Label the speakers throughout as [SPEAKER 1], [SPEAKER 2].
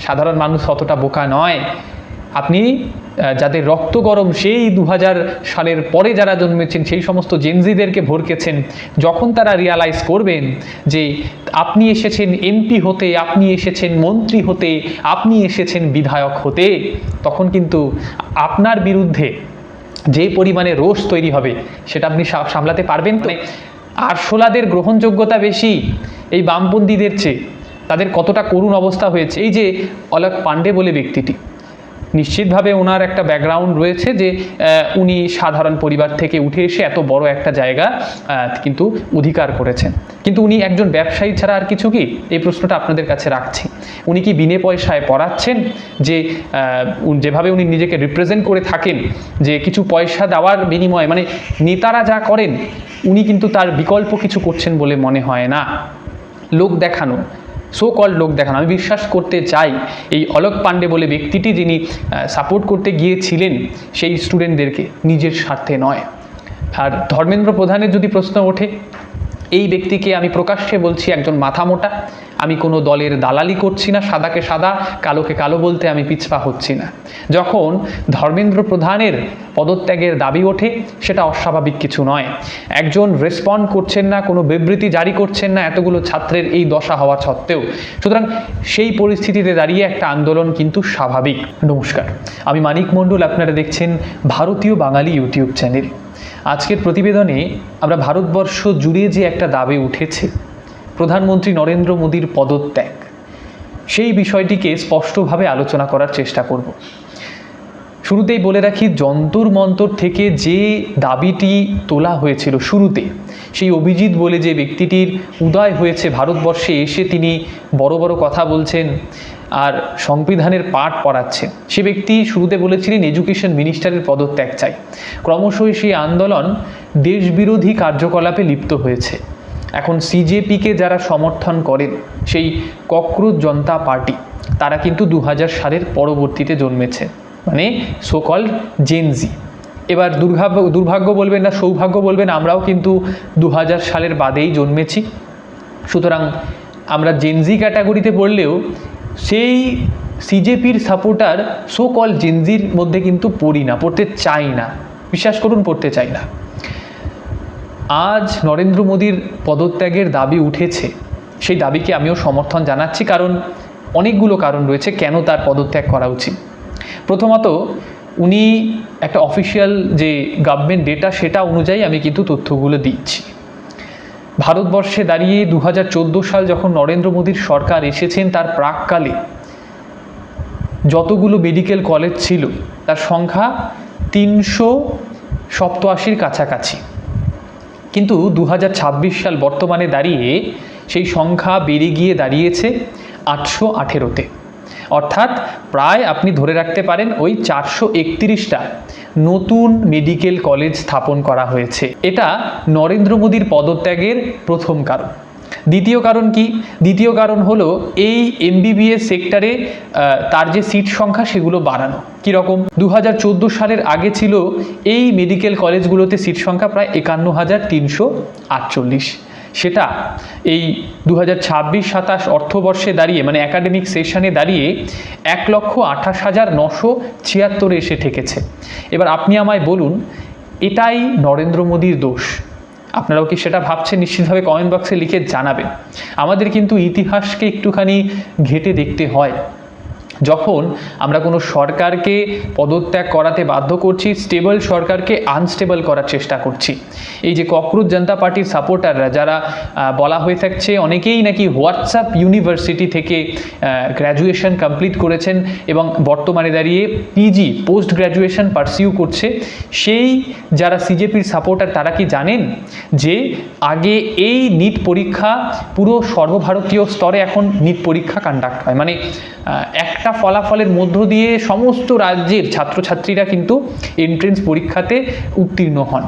[SPEAKER 1] সাধারণ মানুষ অতটা বোকা নয়। আপনি যাদের রক্ত গরম সেই 2000 সালের পরে যারা জন্মেছেন সেই সমস্ত জেনজিদেরকে ভরকেছেন, যখন তারা রিয়ালাইজ করবেন যে আপনি এসেছেন এমপি হতে, আপনি এসেছেন মন্ত্রী হতে, আপনি এসেছেন বিধায়ক হতে, তখন কিন্তু আপনার বিরুদ্ধে যে পরিমাণে রোষ তৈরি হবে সেটা আপনি সামলাতে পারবেন তো? আরশোলাদের গ্রহণযোগ্যতা বেশি এই বামপন্থীদের চেয়ে। তাদের কতটা করুণ অবস্থা হয়েছে। এই যে অলোক পাণ্ডে বলে ব্যক্তিটি, নিশ্চিতভাবে ওনার একটা ব্যাকগ্রাউন্ড রয়েছে যে উনি সাধারণ পরিবার থেকে উঠে এসে এত বড় একটা জায়গা কিন্তু অধিকার করেছেন। কিন্তু উনি একজন ব্যবসায়ী ছাড়া আর কিছু কি? এই প্রশ্নটা আপনাদের কাছে রাখছি। উনি কি বিনে পয়সায় পড়াচ্ছেন? যে যেভাবে উনি নিজেকে রিপ্রেজেন্ট করে থাকেন যে কিছু পয়সা দেওয়ার বিনিময়ে, মানে নেতারা যা করেন উনি কিন্তু তার বিকল্প কিছু করছেন বলে মনে হয় না। লোক দেখানো, সো কল লোক দেখানো। আমি বিশ্বাস করতে চাই এই অলোক পাণ্ডে বলে ব্যক্তিটি, যিনি সাপোর্ট করতে গিয়েছিলেন সেই স্টুডেন্টদেরকে, নিজের স্বার্থে নয়। আর ধর্মেন্দ্র প্রধানের যদি প্রশ্ন ওঠে, এই ব্যক্তিকে আমি প্রকাশ্যে বলছি একজন মাথা মোটা। আমি কোনো দলের দালালি করছি না, সাদাকে সাদা কালোকে কালো বলতে আমি পিছপা হচ্ছি না। যখন ধর্মেন্দ্র প্রধানের পদত্যাগের দাবি ওঠে সেটা অস্বাভাবিক কিছু নয়। একজন রেসপন্ড করছেন না, কোনো বিবৃতি জারি করছেন না এতগুলো ছাত্রের এই দশা হওয়া সত্ত্বেও। সুতরাং সেই পরিস্থিতিতে দাঁড়িয়ে একটা আন্দোলন কিন্তু স্বাভাবিক। নমস্কার, আমি মানিক মণ্ডল, আপনারা দেখছেন ভারতীয় বাঙালি ইউটিউব চ্যানেল। আজকের প্রতিবেদনে আমরা ভারতবর্ষ জুড়ে যে একটা দাবি উঠেছে, প্রধানমন্ত্রী নরেন্দ্র মোদীর পদত্যাগ, সেই বিষয়টিকে স্পষ্টভাবে আলোচনা করার চেষ্টা করব। শুরুতেই বলে রাখি, যন্তর মন্তর থেকে যে দাবিটি তোলা হয়েছিল শুরুতে, সেই অভিজিৎ বলে যে ব্যক্তিটির উদয় হয়েছে ভারতবর্ষে এসে, তিনি বড় বড় কথা বলছেন আর সংবিধানের পাঠ পড়াচ্ছেন, সে ব্যক্তি শুরুতে বলেছিলেন এডুকেশন মিনিস্টারের পদত্যাগ চাই। ক্রমশই সেই আন্দোলন দেশবিরোধী কার্যকলাপে লিপ্ত হয়েছে। এখন সিজেপিকে যারা সমর্থন করেন, সেই ককরোচ জনতা পার্টি, তারা কিন্তু 2000 সালের পরবর্তীতে জন্মেছে, মানে সোকল জেনজি। এবার দুর্ভাগ্য বলবেন না সৌভাগ্য বলবেন, আমরাও কিন্তু 2000 সালের বাদেই জন্মেছি। সুতরাং আমরা জেনজি ক্যাটাগরিতে পড়লেও সেই সিজেপির সাপোর্টার সোকল জেনজির মধ্যে কিন্তু পড়ি না, পড়তে চাই না, বিশ্বাস করুন পড়তে চাই না। আজ নরেন্দ্র মোদীর পদত্যাগের দাবি উঠেছে, সেই দাবিকে আমিও সমর্থন জানাচ্ছি, কারণ অনেকগুলো কারণ রয়েছে কেন তার পদত্যাগ করা উচিত। প্রথমত, উনি একটা অফিসিয়াল যে গভর্নমেন্ট ডেটা সেটা অনুযায়ী আমি কিন্তু তথ্যগুলো দিচ্ছি। ভারতবর্ষে দাঁড়িয়ে 2014 সাল যখন নরেন্দ্র মোদীর সরকার এসেছেন, তার প্রাককালে যতগুলো মেডিকেল কলেজ ছিল তার সংখ্যা 387-র কাছাকাছি। কিন্তু 2026 সাল বর্তমানে দাঁড়িয়ে সেই সংখ্যা বেড়ে গিয়ে দাঁড়িয়েছে 818-তে। অর্থাৎ প্রায় আপনি ধরে রাখতে পারেন ওই 431টা নতুন মেডিকেল কলেজ স্থাপন করা হয়েছে। এটা নরেন্দ্র মোদীর পদত্যাগের প্রথম কারণ। দ্বিতীয় কারণ কি? দ্বিতীয় কারণ হলো এই এমবিবিএস সেক্টরে তার যে সিট সংখ্যা সেগুলো বাড়ানো। কীরকম? 2014 সালের আগে ছিল এই মেডিকেল কলেজগুলোতে সিট সংখ্যা প্রায় 51,348। সেটা এই 2026-27 অর্থবর্ষে দাঁড়িয়ে, মানে একাডেমিক সেশনে দাঁড়িয়ে 1,28,976 এসে ঠেকেছে। এবার আপনি আমায় বলুন, এটাই নরেন্দ্র মোদীর দোষ? আপনারাও কি সেটা ভাবছেন? নিশ্চিতভাবে কমেন্ট বক্সে লিখে জানাবেন। আমাদের কিন্তু ইতিহাসকে একটুখানি ঘেঁটে দেখতে হয়। যখন আমরা কোনো সরকারকে পদত্যাগ করাতে বাধ্য করছি, স্টেবল সরকারকে আনস্টেবল করার চেষ্টা করছি। এই যে ককরোচ জনতা পার্টির সাপোর্টাররা, যারা বলা হয়ে থাকছে অনেকেই নাকি হোয়াটসঅ্যাপ ইউনিভার্সিটি থেকে গ্র্যাজুয়েশন কমপ্লিট করেছেন এবং বর্তমানে দাঁড়িয়ে পিজি পোস্ট গ্র্যাজুয়েশন পারসিউ করছে, সেই যারা সিজেপির সাপোর্টার তারা কি জানেন যে আগে এই নিট পরীক্ষা পুরো সর্বভারতীয় স্তরে এখন নিট পরীক্ষা কন্ডাক্ট হয়, মানে একটা ফলাফলের মধ্য দিয়ে সমস্ত রাজ্যের ছাত্রছাত্রীরা কিন্তু এন্ট্রেন্স পরীক্ষাতে উত্তীর্ণ হন।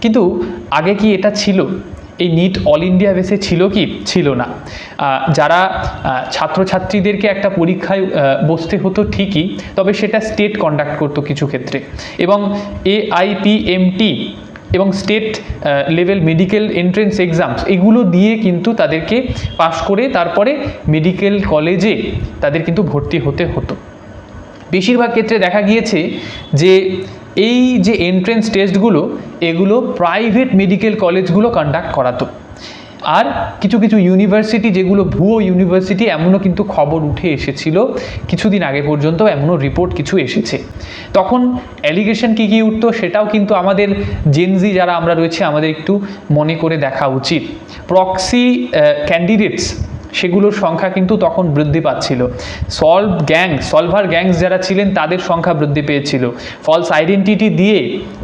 [SPEAKER 1] কিন্তু আগে কি এটা ছিল? এই নিট অল ইন্ডিয়া বেসে ছিল কি? ছিল না। যারা ছাত্রছাত্রীদেরকে একটা পরীক্ষায় বসতে হতো ঠিকই, তবে সেটা স্টেট কন্ডাক্ট করতো কিছু ক্ষেত্রে, এবং AIPMT এবং state level medical entrance exams এগুলো দিয়ে কিন্তু তাদেরকে পাশ করে তারপরে মেডিকেল কলেজে তাদের কিন্তু ভর্তি হতে হতো। বেশিরভাগ ক্ষেত্রে দেখা গিয়েছে যে এই যে এন্ট্রেন্স টেস্টগুলো এগুলো প্রাইভেট মেডিকেল কলেজগুলো কন্ডাক্ট করাতো। আর কিছু কিছু ইউনিভার্সিটি যেগুলো ভুয়ো ইউনিভার্সিটি এমনও কিন্তু খবর উঠে এসেছিল, কিছুদিন আগে পর্যন্ত এমনও রিপোর্ট কিছু এসেছে। তখন অ্যালিগেশন কী কী উঠতো সেটাও কিন্তু আমাদের জেনজি যারা আমরা রয়েছে আমাদের একটু মনে করে দেখা উচিত। প্রক্সি ক্যান্ডিডেটস সেগুলোর সংখ্যা কিন্তু তখন বৃদ্ধি পাচ্ছিল। সলভার গ্যাংস যারা ছিলেন তাদের সংখ্যা বৃদ্ধি পেয়েছিল। ফলস আইডেন্টিটি দিয়ে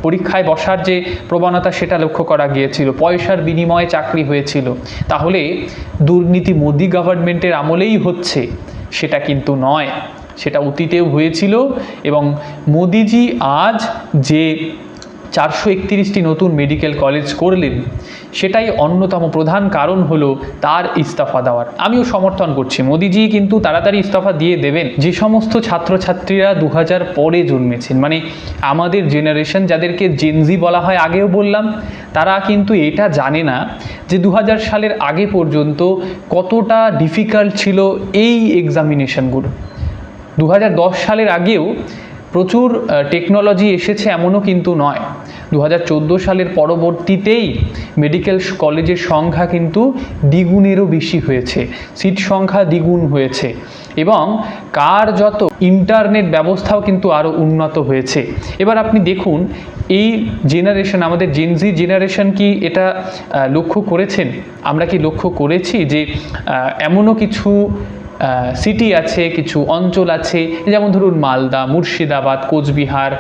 [SPEAKER 1] পরীক্ষায় বসার যে প্রবণতা সেটা লক্ষ্য করা গিয়েছিল। পয়সার বিনিময়ে চাকরি হয়েছিল। তাহলে দুর্নীতি মোদি গভর্নমেন্টের আমলেই হচ্ছে সেটা কিন্তু নয়, সেটা অতীতেও হয়েছিল। এবং মোদিজি আজ যে 431টি নতুন মেডিকেল কলেজ করলেন সেটাই অন্যতম প্রধান কারণ হলো তার ইস্তফা দেওয়ার। আমিও সমর্থন করছি, মোদিজি কিন্তু তাড়াতাড়ি ইস্তফা দিয়ে দেবেন। যে সমস্ত ছাত্রছাত্রীরা 2000 পরে জন্মেছেন, মানে আমাদের জেনারেশন যাদেরকে জেনজি বলা হয়, আগেও বললাম, তারা কিন্তু এটা জানে না যে 2000 সালের আগে পর্যন্ত কতটা ডিফিকাল্ট ছিল এই এক্সামিনেশনগুলো। 2010 সালের আগেও প্রচুর টেকনোলজি এসেছে এমনও কিন্তু নয়। 2014 সালের পরবর্তীতেই মেডিকেল কলেজের সংখ্যা কিন্তু দ্বিগুণেরও বেশি হয়েছে, সিট সংখ্যা দ্বিগুণ হয়েছে এবং কার্যত ইন্টারনেট ব্যবস্থাও কিন্তু আরও উন্নত হয়েছে। এবার আপনি দেখুন এই জেনারেশন, আমাদের জেনজি জেনারেশন কি এটা লক্ষ্য করেছেন? আমরা কি লক্ষ্য করেছি যে এমনও কিছু সিটি আছে, কিছু অঞ্চল আছে, যেমন ধরুন মালদা, মুর্শিদাবাদ, কোচবিহার,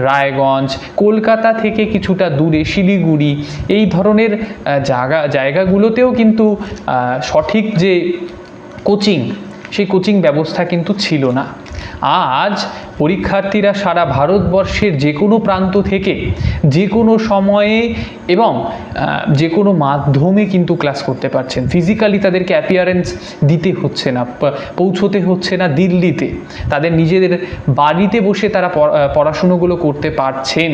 [SPEAKER 1] রায়গঞ্জ, কলকাতা থেকে কিছুটা দূরে শিলিগুড়ি, এই ধরনের জায়গাগুলোতেও কিন্তু সঠিক যে কোচিং, সেই কোচিং ব্যবস্থা কিন্তু ছিল না। আজ পরীক্ষার্থীরা সারা ভারতবর্ষের যে কোনো প্রান্ত থেকে যে কোনো সময়ে এবং যে কোনো মাধ্যমে কিন্তু ক্লাস করতে পারছেন। ফিজিক্যালি তাদেরকে অ্যাপিয়ারেন্স দিতে হচ্ছে না, পৌঁছতে হচ্ছে না দিল্লিতে, তাদের নিজেদের বাড়িতে বসে তারা পড়াশুনোগুলো করতে পারছেন।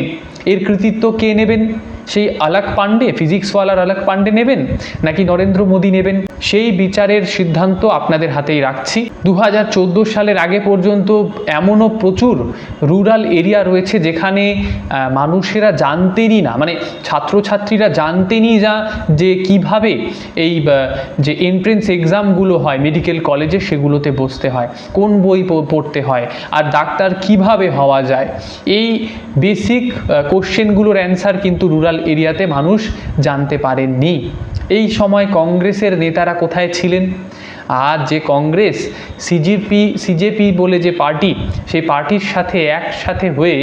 [SPEAKER 1] এর কৃতিত্ব কে নেবেন? সেই আলাক পান্ডে, ফিজিক্সওয়ালার আলাক পান্ডে নেবেন নাকি নরেন্দ্র মোদী নেবেন? সেই বিচারের সিদ্ধান্ত আপনাদের হাতেই রাখছি। 2014 সালের আগে পর্যন্ত এমনও প্রচুর রুরাল এরিয়া রয়েছে যেখানে মানুষেরা জানতেনই না, মানে ছাত্রছাত্রীরা জানতেনই যে কিভাবে এই যে এন্ট্রেন্স এক্সামগুলো হয় মেডিকেল কলেজে সেগুলোতে বসতে হয়, কোন বই পড়তে হয়, আর ডাক্তার কিভাবে হওয়া যায়। এই বেসিক কোশ্চেনগুলোর অ্যান্সার কিন্তু রুরাল এরিয়াতে মানুষ জানতে পারেননি। এই সময় কংগ্রেসের নেতারা কোথায় ছিলেন? আর যে কংগ্রেস সিজেপি বলে যে পার্টি, সেই পার্টির সাথে একসাথে হয়ে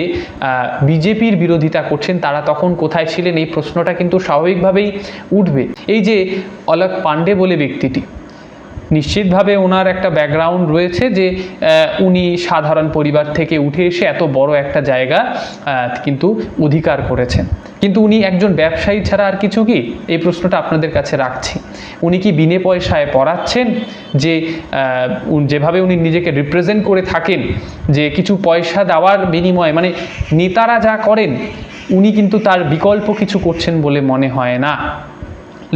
[SPEAKER 1] বিজেপির বিরোধিতা করছেন, তারা তখন কোথায় ছিলেন? এই প্রশ্নটা কিন্তু স্বাভাবিকভাবেই উঠবে। এই যে অলাক পান্ডে বলে ব্যক্তিটি, নিশ্চিতভাবে ওনার একটা ব্যাকগ্রাউন্ড রয়েছে যে উনি সাধারণ পরিবার থেকে উঠে এসে এত বড় একটা জায়গা কিন্তু অধিকার করেছেন। কিন্তু উনি একজন ব্যবসায়ী ছাড়া আর কিছু কি? এই প্রশ্নটা আপনাদের কাছে রাখছি। উনি কি বিনে পয়সায় পড়াচ্ছেন? যে যেভাবে উনি নিজেকে রিপ্রেজেন্ট করে থাকেন যে কিছু পয়সা দেওয়ার বিনিময়ে, মানে নেতারা যা করেন উনি কিন্তু তার বিকল্প কিছু করছেন বলে মনে হয় না।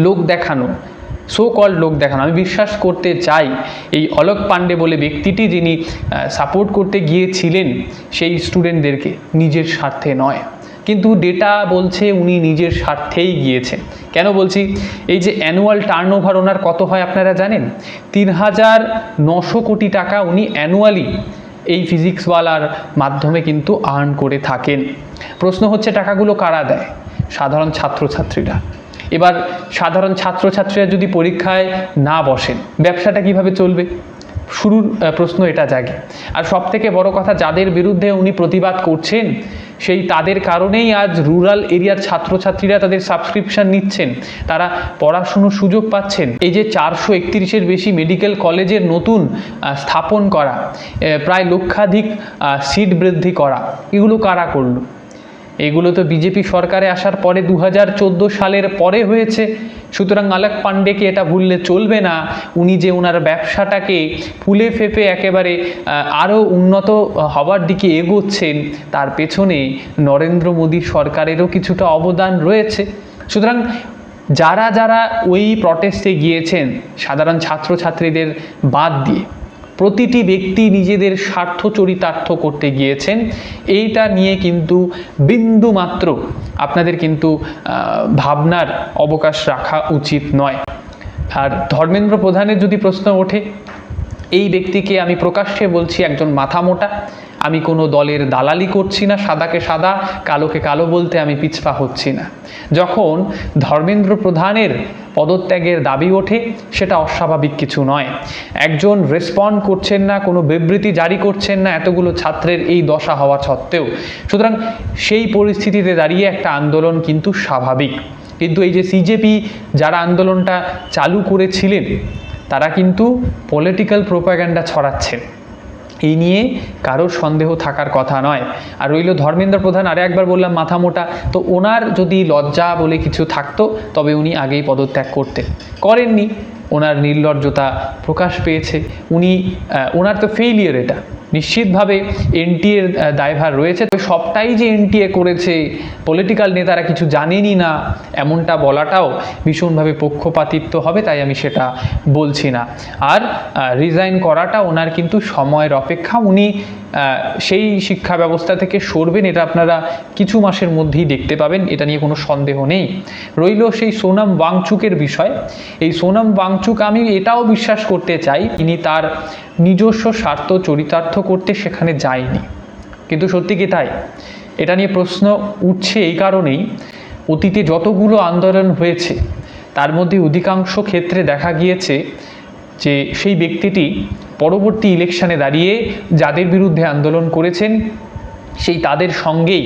[SPEAKER 1] লোক দেখানো, সো কল্ড লোক দেখানো। আমি বিশ্বাস করতে চাই এই অলোক পান্ডে বলে ব্যক্তিটি, যিনি সাপোর্ট করতে গিয়েছিলেন সেই স্টুডেন্টদেরকে, নিজের স্বার্থে নয়, কিন্তু ডেটা বলছে উনি নিজের স্বার্থেই গিয়েছেন। কেন বলছি? এই যে অ্যানুয়াল টার্নওভার ওনার কত হয় আপনারা জানেন? 3,900 কোটি টাকা উনি অ্যানুয়ালি এই ফিজিক্সওয়ালার মাধ্যমে কিন্তু আর্ন করে থাকেন। প্রশ্ন হচ্ছে টাকাগুলো কারা দেয়? সাধারণ ছাত্রছাত্রীরা। এবার সাধারণ ছাত্রছাত্রীরা যদি পরীক্ষায় না বসেন, ব্যবসাটা কিভাবে চলবে? শুরুর প্রশ্ন এটা জাগে। আর সবথেকে বড় কথা, যাদের বিরুদ্ধে উনি প্রতিবাদ করছেন সেই তাদের কারণেই আজ রুরাল এরিয়ার ছাত্রছাত্রীরা তাদের সাবস্ক্রিপশন নিচ্ছেন, তারা পড়াশুনোর সুযোগ পাচ্ছেন। এই যে 431-এর বেশি মেডিকেল কলেজের নতুন স্থাপন করা, প্রায় লক্ষাধিক সিট বৃদ্ধি করা, এগুলো কারা করলো? এগুলো তো বিজেপি সরকারে আসার পরে 2014 সালের পরে হয়েছে। সুতরাং আলোক পাণ্ডেকে এটা ভুললে চলবে না, উনি যে ওনার ব্যবসাটাকে ফুলে ফেঁপে একেবারে আরও উন্নত হওয়ার দিকে এগোচ্ছেন, তার পেছনে নরেন্দ্র মোদী সরকারেরও কিছুটা অবদান রয়েছে। সুতরাং যারা যারা ওই প্রটেস্টে গিয়েছেন, সাধারণ ছাত্রছাত্রীদের বাদ দিয়ে প্রতিটি ব্যক্তি নিজেদের স্বার্থ চরিতার্থ করতে গিয়েছেন, এইটা নিয়ে কিন্তু বিন্দু মাত্র আপনাদের কিন্তু ভাবনার অবকাশ রাখা উচিত নয়। আর ধর্মেন্দ্র প্রধানের যদি প্রশ্ন ওঠে, এই ব্যক্তিকে আমি প্রকাশ্যে বলছি একজন মাথামোটা, আমি কোনো দলের দালালি করছি না, সাদাকে সাদা কালোকে কালো বলতে আমি পিছপা হচ্ছি না। যখন ধর্মেন্দ্র প্রধানের পদত্যাগের দাবি ওঠে, সেটা অস্বাভাবিক কিছু নয়। একজন রেসপন্ড করছেন না, কোনো বিবৃতি জারি করছেন না, এতগুলো ছাত্রের এই দশা হওয়া সত্ত্বেও। সুতরাং সেই পরিস্থিতিতে দাঁড়িয়ে একটা আন্দোলন কিন্তু স্বাভাবিক। কিন্তু এই যে সিজেপি যারা আন্দোলনটা চালু করেছিলেন, তারা কিন্তু পলিটিক্যাল প্রোপাগ্যান্ডা ছড়াচ্ছেন, এই নিয়ে কারোর সন্দেহ থাকার কথা নয়। আর রইল ধর্মেন্দ্র প্রধান, আরে একবার বললাম মাথা মোটা, তো ওনার যদি লজ্জা বলে কিছু থাকতো তবে উনি আগেই পদত্যাগ করতেন, করেননি। ওনার নির্লজ্জতা প্রকাশ পেয়েছে, ওনার তো ফেইলিয়ার, এটা নিশ্চিতভাবে এনটিএর দায়ভার রয়েছে। তো সবটাই যে এনটিএ করেছে, পলিটিক্যাল নেতারা কিছু জানেনই না, এমনটা বলাটাও ভীষণভাবে পক্ষপাতিত্ব হবে, তাই আমি সেটা বলছি না। আর রিজাইন করাটা ওনার কিন্তু সময়ের অপেক্ষা, উনি সেই শিক্ষা ব্যবস্থা থেকে সরবেন, এটা আপনারা কিছু মাসের মধ্যেই দেখতে পাবেন, এটা নিয়ে কোনো সন্দেহ নেই। রইল সেই সোনাম ওয়াংচুকের বিষয়। এই সোনাম ওয়াংচুক, আমি এটাও বিশ্বাস করতে চাই তিনি তার নিজস্ব স্বার্থ চরিতার্থ করতে সেখানে যায়নি, কিন্তু সত্যি কি তাই? এটা নিয়ে প্রশ্ন উঠছে এই কারণেই, অতীতে যতগুলো আন্দোলন হয়েছে তার মধ্যে অধিকাংশ ক্ষেত্রে দেখা গিয়েছে যে সেই ব্যক্তিটি পরবর্তী ইলেকশনে দাঁড়িয়ে যাদের বিরুদ্ধে আন্দোলন করেছেন সেই তাদের সঙ্গেই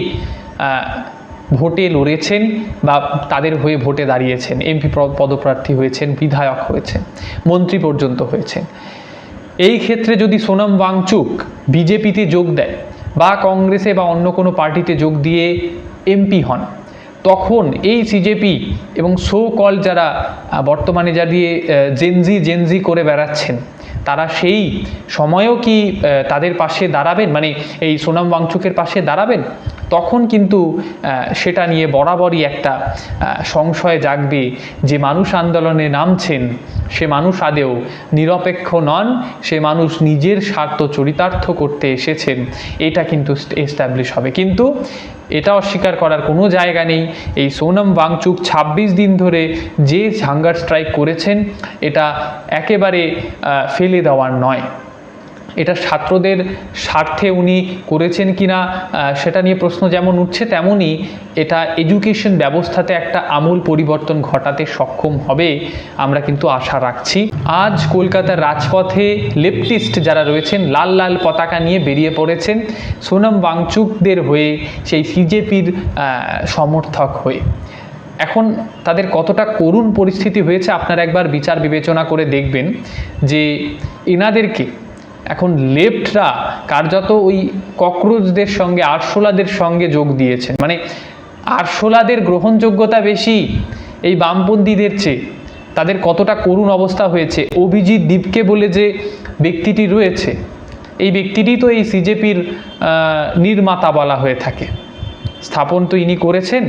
[SPEAKER 1] ভোটে লড়েছেন বা তাদের হয়ে ভোটে দাঁড়িয়েছেন, এমপি পদপ্রার্থী হয়েছেন, বিধায়ক হয়েছেন, মন্ত্রী পর্যন্ত হয়েছেন। এই ক্ষেত্রে যদি সোনাম ওয়াংচুক বিজেপিতে যোগ দেয় বা কংগ্রেসে বা অন্য কোনো পার্টিতে যোগ দিয়ে এমপি হন, তখন এই সিজেপি এবং সো কল যারা বর্তমানে যা দিয়ে জেনজি করে বেড়াচ্ছেন, তারা সেই সময়েও কি তাদের পাশে দাঁড়াবেন, মানে এই সোনাম ওয়াংচুকের পাশে দাঁড়াবেন? তখন কিন্তু সেটা নিয়ে বরাবরই একটা সংশয় জাগবে যে মানুষ আন্দোলনে নামছেন সে মানুষ আদেও নিরপেক্ষ নন, সে মানুষ নিজের স্বার্থ চরিতার্থ করতে এসেছেন, এটা কিন্তু এস্টাবলিশ হবে। কিন্তু এটা অস্বীকার করার কোনো জায়গা নেই, এই সোনাম ওয়াংচুক 26 দিন ধরে যে হাঙ্গার স্ট্রাইক করেছেন, এটা একেবারে ফেলে দেওয়ার নয়, এটা ছাত্রদের স্বার্থে উনি করেছেন কিনা সেটা নিয়ে প্রশ্ন যেমন উঠছে, তেমনই এটা এডুকেশন ব্যবস্থাতে একটা আমূল পরিবর্তন ঘটাতে সক্ষম হবে, আমরা কিন্তু আশা রাখছি। আজ কলকাতার রাজপথে লেফটিস্ট যারা রয়েছেন লাল লাল পতাকা নিয়ে বেরিয়ে পড়েছেন সোনাম ওয়াংচুকদের হয়ে, সেই সিজেপির সমর্থক হয়ে। এখন তাদের কতটা করুণ পরিস্থিতি হয়েছে আপনারা একবার বিচার বিবেচনা করে দেখবেন যে এনাদেরকে এখন লেফটরা কার্যত ওই ককরোচদের সঙ্গে, আরশোলাদের সঙ্গে যোগ দিয়েছেন। মানে আরশোলাদের গ্রহণযোগ্যতা বেশি এই বামপন্থীদের চেয়ে, তাদের কতটা করুণ অবস্থা হয়েছে। অভিজিৎ দীপকে বলে যে ব্যক্তিটি রয়েছে, এই ব্যক্তিটি তো এই সিজেপির নির্মাতা বলা হয়ে থাকে, স্থাপন তো ইনি করেছেন।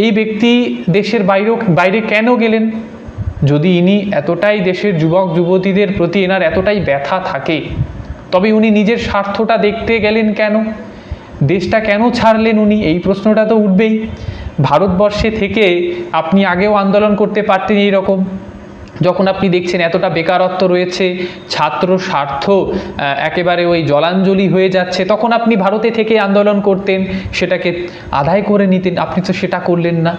[SPEAKER 1] এই ব্যক্তি দেশের বাইরে কেন গেলেন? যদি ইনি এতটাই দেশের যুবক যুবতীদের প্রতি এনার এতটাই ব্যথা থাকে, তবে উনি নিজের স্বার্থটা দেখতে গেলেন কেন? দেশটা কেন ছাড়লেন উনি? এই প্রশ্নটা তো উঠবেই। ভারতবর্ষে থেকে আপনি আগেও আন্দোলন করতে পারতেন এইরকম, যখন আপনি দেখছেন এতটা বেকারত্ব রয়েছে, ছাত্র স্বার্থ একেবারে ওই জলাঞ্জলি হয়ে যাচ্ছে, তখন আপনি ভারতে থেকে আন্দোলন করতেন, সেটাকে আদায় করে নিতেন। আপনি তো সেটা করলেন না,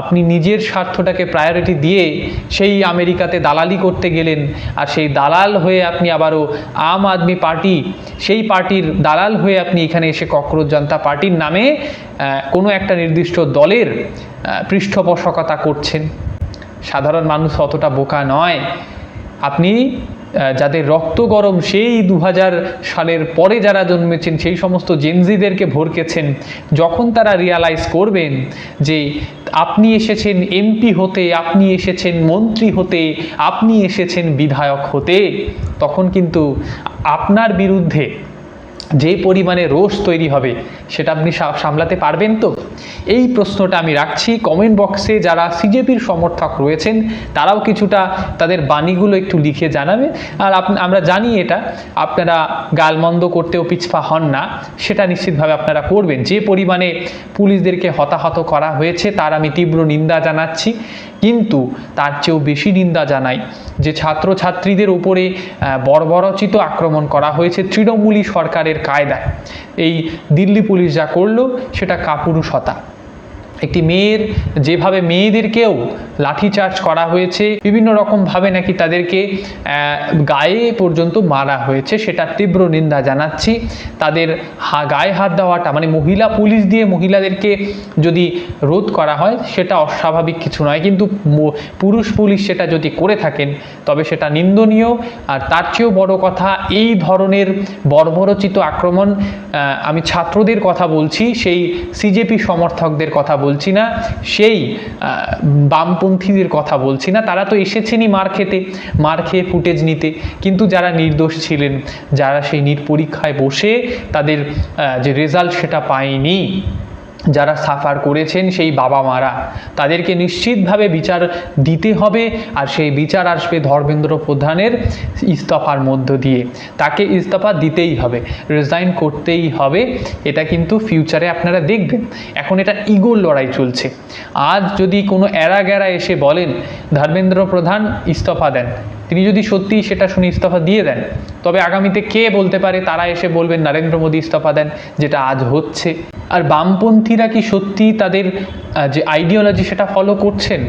[SPEAKER 1] আপনি নিজের স্বার্থটাকে প্রায়োরিটি দিয়ে সেই আমেরিকাতে দালালি করতে গেলেন, আর সেই দালাল হয়ে আপনি আবারও আম আদমি পার্টি, সেই পার্টির দালাল হয়ে আপনি এখানে এসে ককরোচ জনতা পার্টির নামে কোনো একটা নির্দিষ্ট দলের পৃষ্ঠপোষকতা করছেন। সাধারণ মানুষ অতটা বোকা নয়। আপনি যাদের রক্ত গরম সেই 2000 সালের পরে যারা জন্মেছেন সেই সমস্ত জেনজিদেরকে ভরকেছেন, যখন তারা রিয়ালাইজ করবেন যে আপনি এসেছেন এমপি হতে, আপনি এসেছেন মন্ত্রী হতে, আপনি এসেছেন বিধায়ক হতে, তখন কিন্তু আপনার বিরুদ্ধে যে পরিমাণে রোষ তৈরি হবে সেটা আপনি সামলাতে পারবেন তো? এই প্রশ্নটা আমি রাখছি। কমেন্ট বক্সে যারা সিজেপির সমর্থক রয়েছেন তারাও কিছুটা তাদের বাণীগুলো একটু লিখে জানাবে। আর আমরা জানি এটা আপনারা গালমন্দ করতেও পিছপা হন না, সেটা নিশ্চিতভাবে আপনারা করবেন। যে পরিমাণে পুলিশদেরকে হতাহত করা হয়েছে তার আমি তীব্র নিন্দা জানাচ্ছি, কিন্তু তার চেয়েও বেশি নিন্দা জানাই যে ছাত্রছাত্রীদের উপরে বর্বরচিত আক্রমণ করা হয়েছে তৃণমূলী সরকারের কায়দায়। এই দিল্লি পুলিশ যা করলো সেটা কাপুরুষতা। একটি মেয়ের যেভাবে মেয়েদেরকেও লাঠিচার্জ করা হয়েছে, বিভিন্ন রকমভাবে নাকি তাদেরকে গায়ে পর্যন্ত মারা হয়েছে, সেটা তীব্র নিন্দা জানাচ্ছি। তাদের গায়ে হাত দেওয়াটা মানে মহিলা পুলিশ দিয়ে মহিলাদেরকে যদি রোধ করা হয় সেটা অস্বাভাবিক কিছু নয়, কিন্তু পুরুষ পুলিশ সেটা যদি করে থাকেন তবে সেটা নিন্দনীয়। আর তার চেয়েও বড় কথা, এই ধরনের বর্বরচিত আক্রমণ, আমি ছাত্রদের কথা বলছি, সেই সিজেপি সমর্থকদের কথা বলছি না, সেই বামপন্থীদের কথা বলছি না। তারা তো এসেছেনই মার খেয়ে ফুটেজ নিতে, কিন্তু যারা নির্দোষ ছিলেন, যারা সেই নিট পরীক্ষায় বসে তাদের যে রেজাল্ট সেটা পায়নি, যারা সাফার করেছেন সেই বাবা মারা, তাদেরকে নিশ্চিতভাবে বিচার দিতে হবে। আর সেই বিচার আসবে ধর্মেন্দ্র প্রধানের ইস্তফার মধ্য দিয়ে। তাকে ইস্তফা দিতেই হবে, রিজাইন করতেই হবে। এটা কিন্তু ফিউচারে আপনারা দেখবেন। এখন এটা ইগোর লড়াই চলছে। আজ যদি কোনো এরা এসে বলেন ধর্মেন্দ্র প্রধান ইস্তফা দেন, তিনি যদি সত্যি সেটা শুনে ইস্তফা দিয়ে দেন, তবে আগামীতে কে বলতে পারে তারা এসে বলবেন নরেন্দ্র মোদী ইস্তফা দেন, যেটা আজ হচ্ছে। আর বামপন্থীরা কি সত্যি তাদের যে আইডিওলজি সেটা ফলো করছেন?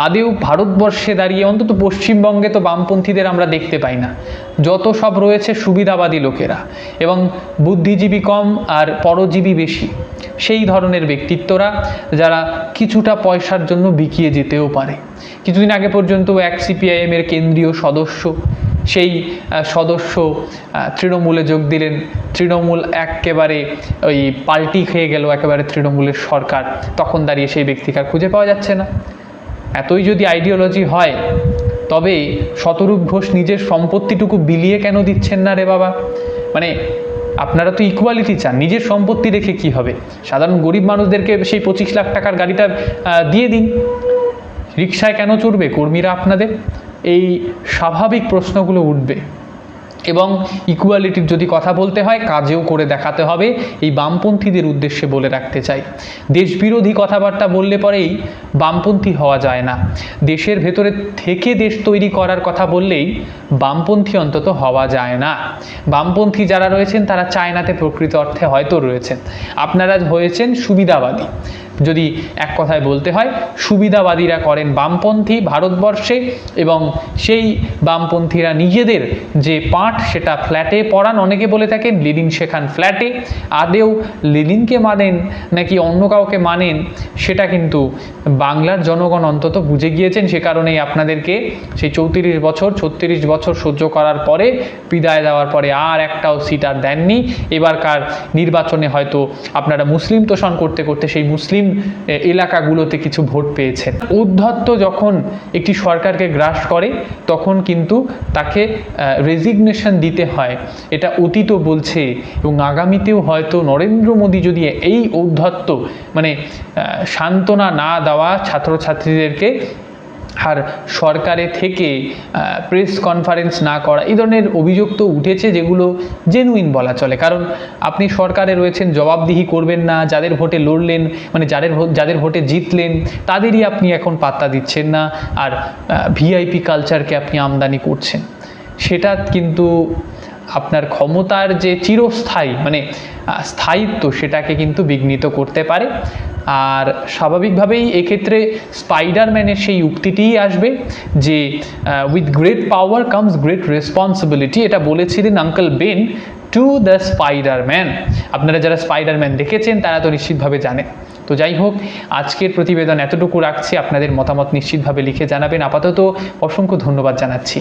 [SPEAKER 1] আদেও ভারতবর্ষে দাঁড়িয়ে, অন্তত পশ্চিমবঙ্গে তো বামপন্থীদের আমরা দেখতে পাই না। যত সব রয়েছে সুবিধাবাদী লোকেরা, এবং বুদ্ধিজীবী কম আর পরজীবী বেশি, সেই ধরনের ব্যক্তিত্বরা যারা কিছুটা পয়সার জন্য বিকিয়ে যেতেও পারে। কিছুদিন আগে পর্যন্ত এক সিপিআইএমের কেন্দ্রীয় সদস্য, সেই সদস্য তৃণমূলে যোগ দিলেন, তৃণমূল একেবারে ওই পাল্টি খেয়ে গেল, একেবারে তৃণমূলের সরকার, তখন দাঁড়িয়ে সেই ব্যক্তিকে আর খুঁজে পাওয়া যাচ্ছে না। এতই যদি আইডিওলজি হয় তবে শতরূপ ঘোষ নিজের সম্পত্তিটুকু বিলিয়ে কেন দিচ্ছেন না রে বাবা? মানে আপনারা তো ইকুয়ালিটি চান, নিজের সম্পত্তি রেখে কি হবে? সাধারণ গরিব মানুষদেরকে সেই 25 লাখ টাকার গাড়িটা দিয়ে দিন। রিকশায় কেন চড়বে কর্মীরা আপনাদের? এই স্বাভাবিক প্রশ্নগুলো উঠবে। এবং ইকুয়ালিটির যদি কথা বলতে হয় কাজেও করে দেখাতে হবে, এই বামপন্থীদের উদ্দেশ্যে বলে রাখতে চাই। দেশবিরোধী কথাবার্তা বললে পরেই বামপন্থী হওয়া যায় না। দেশের ভেতরে থেকে দেশ তৈরি করার কথা বললেই বামপন্থী অন্তত হওয়া যায় না। বামপন্থী যারা রয়েছেন তারা চায়নাতে প্রকৃত অর্থে হয়তো রয়েছেন, আপনারা হয়েছেন সুবিধাবাদী। যদি এক কথায় বলতে হয়, সুবিধাবাদীরা করেন বামপন্থী ভারতবর্ষে, এবং সেই বামপন্থীরা নিজেদের যে পাঠ সেটা ফ্ল্যাটে পড়ান। অনেকে বলে থাকেন লেনিন শেখান ফ্ল্যাটে। আদেও লেনিনকে মানেন নাকি অন্য কাউকে মানেন সেটা কিন্তু বাংলার জনগণ অন্তত বুঝে গিয়েছেন। সে কারণেই আপনাদেরকে সেই 34 বছর 36 বছর সহ্য করার পরে, বিদায় দেওয়ার পরে আর একটাও সিট আর দেননি। এবারকার নির্বাচনে হয়তো আপনারা মুসলিম তোষণ করতে করতে সেই মুসলিম এলাকাগুলোতে কিছু ভোট পেয়েছেন। উদ্ধত্ত যখন একটি সরকারকে গ্রাস করে তখন কিন্তু তাকে রেজিগনেশন দিতে হয়, এটা অতীত বলছে। এবং আগামীতেও হয়তো নরেন্দ্র মোদী যদি এই ঔদ্ধত্য মানে সান্ত্বনা না দেওয়া ছাত্রছাত্রীদেরকে, আর সরকারে থেকে প্রেস কনফারেন্স না করা, এই ধরনের অভিযোগ তো উঠেছে যেগুলো জেনুইন বলা চলে। কারণ আপনি সরকারে রয়েছেন, জবাবদিহি করবেন না। যাদের ভোটে লড়লেন, মানে যাদের ভোটে জিতলেন তাদেরই আপনি এখন পাত্তা দিচ্ছেন না, আর ভিআইপি কালচারকে আপনি আমদানি করছেন। সেটা কিন্তু আপনার ক্ষমতার যে চিরস্থায়ী মানে স্থায়িত্ব সেটাকে কিন্তু বিঘ্নিত করতে পারে। আর স্বাভাবিকভাবেই এক্ষেত্রে স্পাইডারম্যানের সেই উক্তিটিই আসবে যে with great power comes great responsibility. এটা বলেছিলেন uncle Ben to the Spiderman. আপনারা যারা স্পাইডারম্যান দেখেছেন তারা তো নিশ্চিতভাবে জানেন। তো যাই হোক, আজকের প্রতিবেদন এতটুকু রাখছি। আপনাদের মতামত নিশ্চিতভাবে লিখে জানাবেন। আপাতত অসংখ্য ধন্যবাদ জানাচ্ছি।